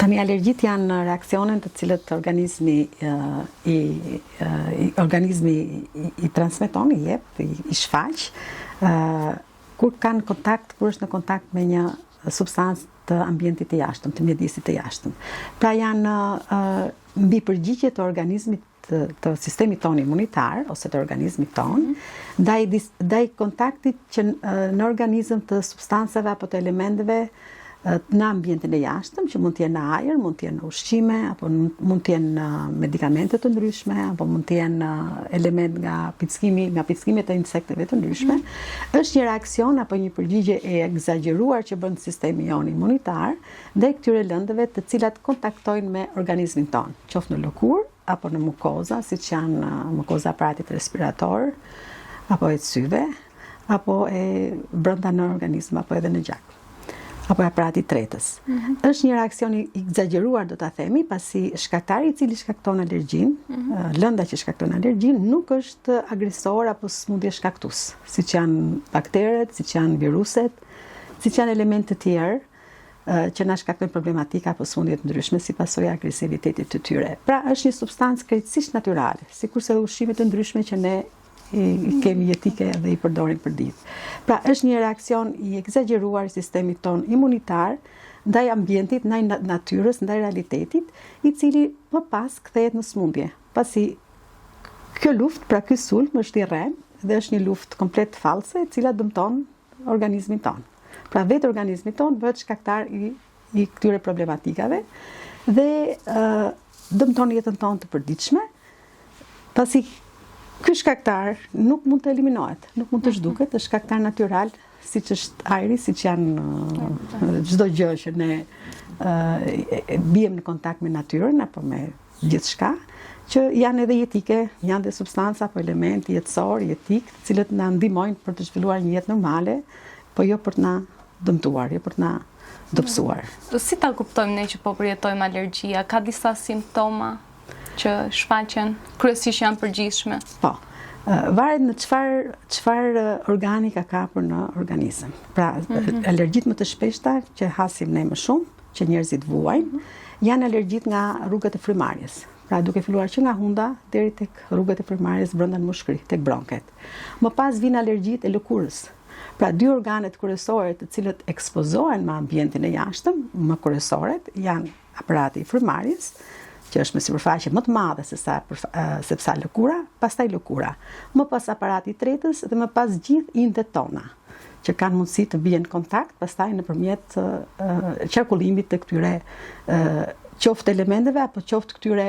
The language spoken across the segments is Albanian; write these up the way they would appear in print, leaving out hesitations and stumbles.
Tani alergjit janë reaksionet të cilët organizmi i transmeton, i jep, i shfaq, kur është në kontakt me një substancë të ambientit të jashtëm, të mjedisit të jashtëm. Pra janë mbi përgjigje të organizmit të sistemit tonë imunitar, ose të organizmit tonë, ndaj kontaktit që në organizëm të substancave apo të elementeve në ambientin e jashtëm, që mund t'jenë në ajër, mund t'jenë në ushqime, apo mund t'jenë në medikamente të ndryshme, apo mund t'jenë element nga pickimet e insekteve të ndryshme, është një reakcion apo një përgjigje e egzageruar që bën sistemi jon imunitar ndaj këtyre lëndëve të cilat kontaktojnë me organizmin tonë, qoftë në lëkurë apo në mukoza, siç janë mukoza aparatit respirator, apo e syve, apo e brenda në organizëm, apo edhe në gjak, apo e aparatit tretës. Është një reakcion i egzageruar, do ta themi, pasi shkaktari i cili shkakton alergjin, lënda që shkakton alergjin, nuk është agresor apo smundje shkaktues, siç janë bakteret, siç janë viruset, siç janë elemente të tjerë që na shkaktojnë problematika apo smundje të ndryshme si pasojë e agresivitetit të tyre. Pra është një substancë krejtësisht natyrale, sikurse ushqimet të ndryshme që ne i kemi jetike dhe i përdorim për ditë. Pra është një reakcion i egzageruar i sistemit ton imunitar ndaj ambientit, ndaj natyrës, ndaj realitetit, i cili më pas kthehet në smundje. Pasi kjo luftë, pra ky sulm është i rrem dhe është një luftë komplet fallse, e cila dëmton organizmin ton. Pra vetë organizmi tonë bëhet shkaktar i këtyre problematikave dhe dëmton jetën tonë të përditshme, pasi ky shkaktar nuk mund të eliminohet, nuk mund të zhduket, është shkaktar natyral, siç është ajri, siç janë çdo gjë që ne bijem në kontakt me natyrën apo me gjithçka, që janë edhe jetike, janë dhe substanca apo elementi jetësor, jetik, të cilët na ndihmojnë për të zhvilluar një jetë normale, po jo për të na dëmtuar, jo për të na dobësuar. Si ta kuptojmë ne që po përjetojmë alergjia? Ka disa simptoma që shfaqen, kryesisht janë përgjithshme? Po. Varet në çfarë organika ka për në organizëm. Pra, alergjit më të shpeshta që hasim ne më shumë, që njerëzit vuajnë, janë alergjit nga rrugët e frymarrjes. Pra, duke filluar që nga hunda deri tek rrugët e frymarrjes brenda në mushkëri, tek bronket. Më pas vijnë alergjit e lëkurës. Pra, dy organet kryesore të cilët ekspozohen me ambientin e jashtëm, më kryesoret, janë aparati i frymarrjes, që është me sipërfaqe më të madhe se sa lëkura, pastaj lëkura. Më pas aparati i tretës dhe më pas gjithë indet tona, që kanë mundësi të bien në kontakt, pastaj nëpërmjet qarkullimit të këtyre qoftë elementeve apo qoftë këtyre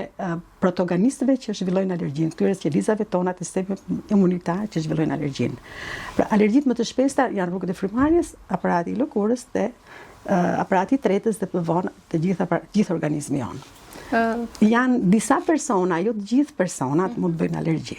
protagonistëve që zhvillojnë alergjinë, këtyre qelizave tona të sistemit imunitar që zhvillojnë alergjinë. Pra, alergjitë më të shpeshta janë rrugët e frymarrjes, aparati i lëkurës dhe aparati i tretës dhe PV-n të gjithë organizmi jonë. Janë disa persona, jo të gjithë personat mund të bëjnë alergji.